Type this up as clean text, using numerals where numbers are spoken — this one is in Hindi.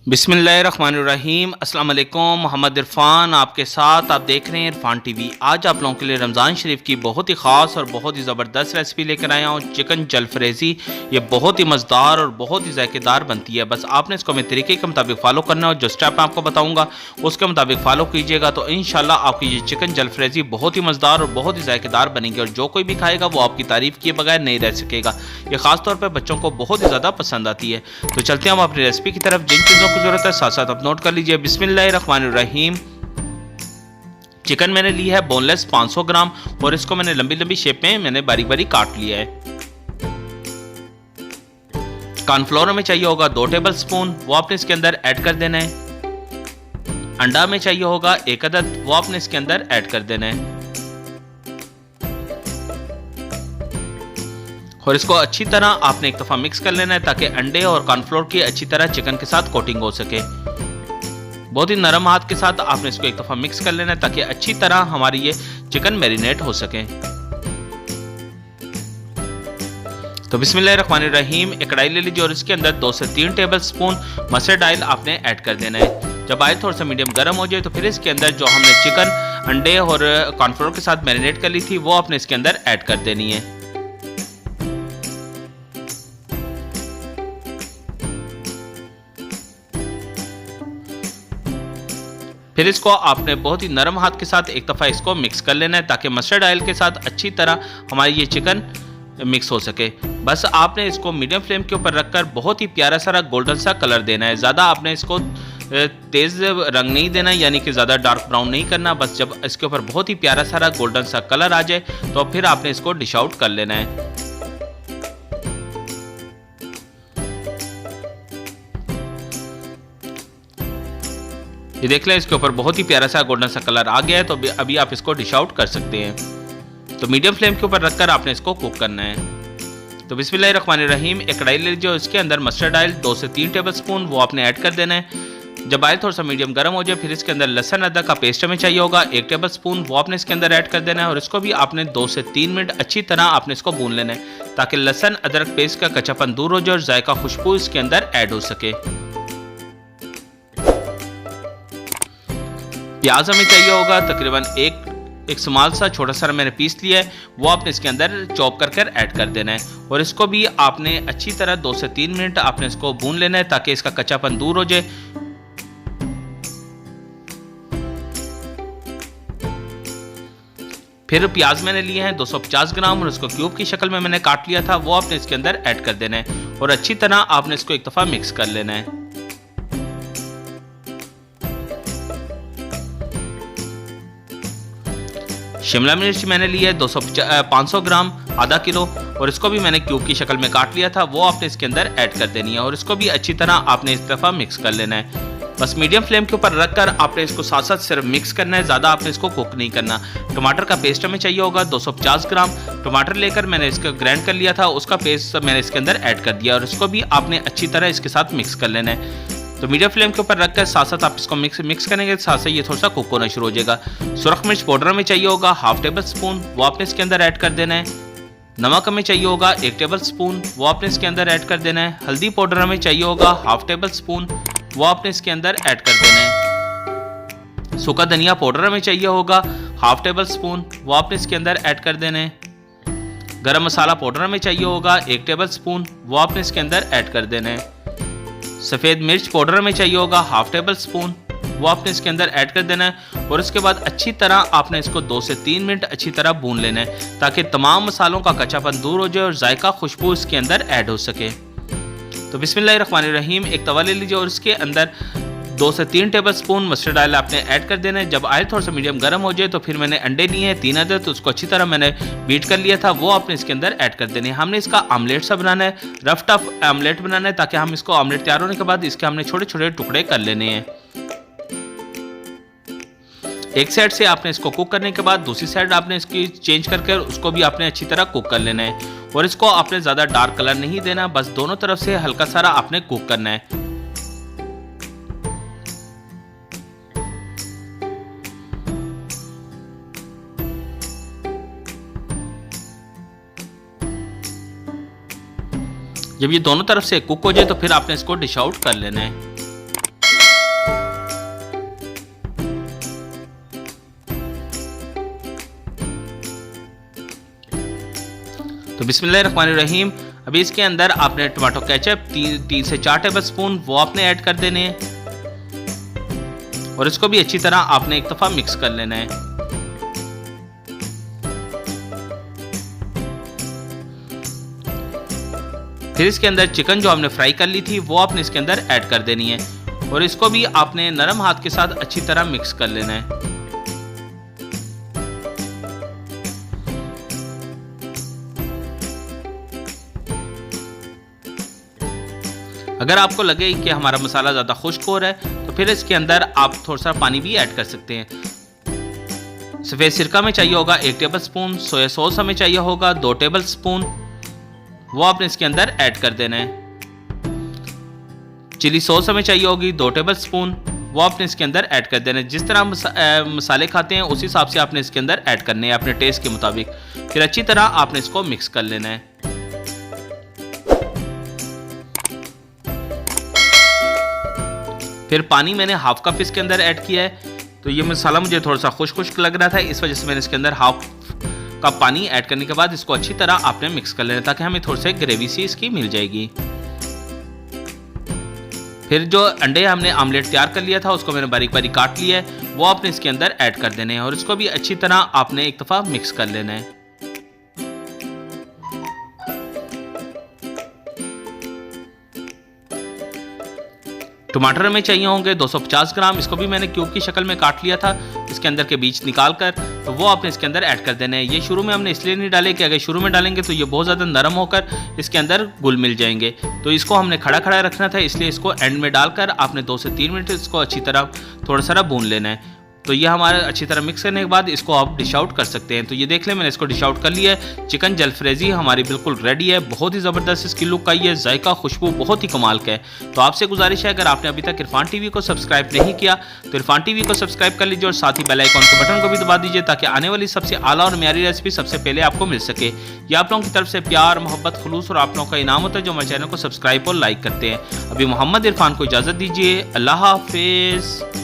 बिस्मिल्लाहिर्रहमानिर्रहीम। अस्सलाम वालेकुम। मोहम्मद इरफान आपके साथ, आप देख रहे हैं इरफान टीवी। आज आप लोगों के लिए रमज़ान शरीफ की बहुत ही ख़ास और बहुत ही ज़बरदस्त रेसिपी लेकर आया हूँ, चिकन जलफ्रेज़ी। ये बहुत ही मज़ेदार और बहुत ही ज़ायकेदार बनती है। बस आपने इसको मेरे तरीके के मुताबिक फ़ॉलो करना है और जो स्टेप मैं आपको बताऊँगा उसके मुताबिक फ़ॉलो कीजिएगा तो इंशाल्लाह आपकी ये चिकन जलफ्रेज़ी बहुत ही मज़ेदार और बहुत ही ज़ायकेदार बनेगी और जो कोई भी खाएगा वो आपकी तारीफ़ किए बगैर नहीं रह सकेगा। ये ख़ास तौर पर बच्चों को बहुत ही ज़्यादा पसंद आती है। तो चलते हैं हम अपनी रेसिपी की तरफ। जिन चीज़ों की ज़रूरत है साथ साथ आप नोट कर लीजिए। बिस्मिल्लाहिर्रहमानिर्रहीम। चिकन मैंने ली है बोनलेस 500 ग्राम और इसको मैंने लंबी लंबी शेप में मैंने बारीक बारीक काट लिया है। कॉर्नफ्लोर में चाहिए होगा 2 टेबल स्पून, वो आपने इसके अंदर ऐड कर देना है। अंडा में चाहिए होगा 1 अदद, वो आपने इसके अंदर ऐड कर देना है और इसको अच्छी तरह आपने एक दफ़ा मिक्स कर लेना है ताकि अंडे और कॉर्नफ्लोर की अच्छी तरह चिकन के साथ कोटिंग हो सके। बहुत ही नरम हाथ के साथ आपने इसको एक दफ़ा मिक्स कर लेना है ताकि अच्छी तरह हमारी ये चिकन मैरिनेट हो सके। तो बिस्मिल्लाहिर्रहमानिर्रहीम। एक कढ़ाई ले लीजिए और इसके अंदर 2 से 3 टेबल स्पून मस्टर्ड ऑयल आपने ऐड कर देना है। जब ऑयल थोड़ा सा मीडियम गर्म हो जाए तो फिर इसके अंदर जो हमने चिकन अंडे और कॉर्नफ्लोर के साथ मैरिनेट कर ली थी वो आपने इसके अंदर ऐड कर देनी है। फिर इसको आपने बहुत ही नरम हाथ के साथ एक दफ़ा इसको मिक्स कर लेना है ताकि मस्टर्ड ऑयल के साथ अच्छी तरह हमारी ये चिकन मिक्स हो सके। बस आपने इसको मीडियम फ्लेम के ऊपर रखकर बहुत ही प्यारा सारा गोल्डन सा कलर देना है। ज़्यादा आपने इसको तेज़ रंग नहीं देना, यानी कि ज़्यादा डार्क ब्राउन नहीं करना। बस जब इसके ऊपर बहुत ही प्यारा सारा गोल्डन सा कलर आ जाए तो फिर आपने इसको डिश आउट कर लेना है। ये देख लें इसके ऊपर बहुत ही प्यारा सा गोल्डन सा कलर आ गया है तो अभी आप इसको डिश आउट कर सकते हैं। तो मीडियम फ्लेम के ऊपर रखकर आपने इसको कुक करना है। तो बिस्मिल्लाहिर्रहमानिर्रहीम। एक कढ़ाई ले लीजिए, इसके अंदर मस्टर्ड ऑयल 2 से 3 टेबल स्पून वो आपने ऐड कर देना है। जब ऑयल थोड़ा सा मीडियम गर्म हो जाए फिर इसके अंदर लहसुन अदरक का पेस्ट हमें चाहिए होगा 1 टेबल स्पून, वो आपने इसके अंदर ऐड कर देना है और इसको भी आपने 2 से 3 मिनट अच्छी तरह आपने इसको भून लेना है ताकि लहसुन अदरक पेस्ट का कच्चापन दूर हो जाए और जायका खुशबू इसके अंदर ऐड हो सके। प्याज हमें चाहिए होगा तकरीबन एक स्मॉल सा छोटा सा मैंने पीस लिया है, वो आपने इसके अंदर चॉप कर ऐड कर देना है और इसको भी आपने अच्छी तरह 2 से 3 मिनट आपने इसको भून लेना है ताकि इसका कच्चापन दूर हो जाए। फिर प्याज मैंने लिए हैं 250 ग्राम और उसको क्यूब की शक्ल में मैंने काट लिया था, वो आपने इसके अंदर ऐड कर देना है और अच्छी तरह आपने इसको एक दफ़ा मिक्स कर लेना है। शिमला मिर्च मैंने ली है 500 ग्राम, आधा किलो और इसको भी मैंने क्यूब की शक्ल में काट लिया था, वो आपने इसके अंदर ऐड कर देनी है और इसको भी अच्छी तरह आपने इस दफ़ा मिक्स कर लेना है। बस मीडियम फ्लेम के ऊपर रखकर आपने इसको साथ साथ सिर्फ मिक्स करना है, ज़्यादा आपने इसको कुक नहीं करना। टमाटर का पेस्ट हमें चाहिए होगा 250 ग्राम। टमाटर लेकर मैंने इसको ग्राइंड कर लिया था, उसका पेस्ट मैंने इसके अंदर ऐड कर दिया और इसको भी आपने अच्छी तरह इसके साथ मिक्स कर लेना है। तो मीडियम फ्लेम के ऊपर रखकर साथ साथ आप इसको मिक्स करेंगे, साथ साथ ये थोड़ा सा कुक होना शुरू हो जाएगा। सुरख मिर्च पाउडर में चाहिए होगा 1/2 टेबल स्पून, वो आपने इसके अंदर ऐड कर देना है। नमक हमें चाहिए होगा 1 टेबल स्पून, वो आपने इसके अंदर ऐड कर देना है। हल्दी पाउडर हमें चाहिए होगा 1/2 टेबल स्पून, वो आपने इसके अंदर ऐड कर देना है। सूखा धनिया पाउडर हमें चाहिए होगा 1/2 टेबल स्पून, वो आपने इसके अंदर ऐड कर देना है। गरम मसाला पाउडर हमें चाहिए होगा 1 टेबल स्पून, वो आपने इसके अंदर ऐड कर देना है। सफ़ेद मिर्च पाउडर में चाहिए होगा 1/2 टेबल स्पून, वो आपने इसके अंदर ऐड कर देना है और उसके बाद अच्छी तरह आपने इसको 2 से 3 मिनट अच्छी तरह भून लेना है ताकि तमाम मसालों का कच्चापन दूर हो जाए और जायका खुशबू इसके अंदर ऐड हो सके। तो बिस्मिल्लाहिर्रहमानिर्रहीम। एक तवा ले लीजिए और इसके अंदर 2 से 3 टेबल स्पून मस्टर्ड ऑयल आपने ऐड कर देना है। जब ऑयल थोड़ा सा मीडियम गर्म हो जाए तो फिर मैंने अंडे लिए हैं 3 अदद, तो उसको अच्छी तरह मैंने बीट कर लिया था, वो आपने इसके अंदर ऐड कर देने हैं। हमने इसका आमलेट सा बनाना है, रफ टफ आमलेट बनाना है ताकि हम इसको आमलेट तैयार होने के बाद इसके हमने छोटे छोटे टुकड़े कर लेने हैं। एक साइड से आपने इसको कुक करने के बाद दूसरी साइड आपने इसकी चेंज करके उसको भी आपने अच्छी तरह कुक कर लेना है और इसको आपने ज़्यादा डार्क कलर नहीं देना, बस दोनों तरफ से हल्का सारा आपने कुक करना है। जब ये दोनों तरफ से कुक हो जाए तो फिर आपने इसको डिश आउट कर लेना है। तो बिस्मिल्लाहिर्रहमानिर्रहीम। अभी इसके अंदर आपने टमाटो केचप 3 से 4 टेबल स्पून वो आपने ऐड कर देने हैं और इसको भी अच्छी तरह आपने एक दफ़ा मिक्स कर लेना है। फिर इसके अंदर चिकन जो हमने फ्राई कर ली थी वो आपने इसके अंदर ऐड कर देनी है और इसको भी आपने नरम हाथ के साथ अच्छी तरह मिक्स कर लेना है। अगर आपको लगे कि हमारा मसाला ज़्यादा खुश्क हो रहा है तो फिर इसके अंदर आप थोड़ा सा पानी भी ऐड कर सकते हैं। सफ़ेद सिरका में चाहिए होगा 1 टेबल स्पून, सोया सॉस हमें चाहिए होगा 2 टेबल स्पून, वो आपने इसके अंदर ऐड कर देना है। चिली सॉस हमें चाहिए होगी 2 टेबल स्पून, वो आपने इसके अंदर ऐड कर देना है। जिस तरह मसाले खाते हैं उस हिसाब से आपने इसके अंदर ऐड करने हैं अपने टेस्ट के मुताबिक। फिर अच्छी तरह आपने इसको मिक्स कर लेना है। फिर पानी मैंने हाफ कप इसके अंदर ऐड किया है। तो ये मसाला मुझे थोड़ा सा खुश्क लग रहा था, इस वजह से मैंने इसके अंदर हाफ कप पानी ऐड करने के बाद इसको अच्छी तरह आपने मिक्स कर लेना ताकि हमें थोड़ी सी ग्रेवी सी इसकी मिल जाएगी। फिर जो अंडे हमने आमलेट तैयार कर लिया था उसको मैंने बारीक बारीक काट लिया है, वो आपने इसके अंदर ऐड कर देने हैं और इसको भी अच्छी तरह आपने एक दफ़ा मिक्स कर लेना है। टमाटर हमें चाहिए होंगे 250 ग्राम, इसको भी मैंने क्यूब की शक्ल में काट लिया था इसके अंदर के बीज निकाल कर, तो वो आपने इसके अंदर ऐड कर देना है। ये शुरू में हमने इसलिए नहीं डाले कि अगर शुरू में डालेंगे तो ये बहुत ज़्यादा नरम होकर इसके अंदर घुल मिल जाएंगे, तो इसको हमने खड़ा खड़ा रखना था, इसलिए इसको एंड में डालकर आपने 2 से 3 मिनट इसको अच्छी तरह थोड़ा सा भून लेना है। तो ये हमारा अच्छी तरह मिक्स करने के बाद इसको आप डिश आउट कर सकते हैं। तो ये देख लें मैंने इसको डिश आउट कर लिया है। चिकन जलफ्रेजी हमारी बिल्कुल रेडी है, बहुत ही ज़बरदस्त इसकी लुक आई है, जायका खुशबू बहुत ही कमाल का है। तो आपसे गुजारिश है अगर आपने अभी तक इरफान टीवी को सब्सक्राइब नहीं किया तो इरफान टीवी को सब्सक्राइब कर लीजिए और साथ ही बेल आइकॉन के बटन को भी दबा दीजिए ताकि आने वाली सबसे आला और म्यारी रेसिपी सबसे पहले आपको मिल सके। ये आप लोगों की तरफ से प्यार, मोहब्बत, खुलूस और आप लोगों का इनाम होता है जो हमारे चैनल को सब्सक्राइब और लाइक करते हैं। अभी मोहम्मद इरफान को इजाज़त दीजिए। अल्लाह हाफिज़।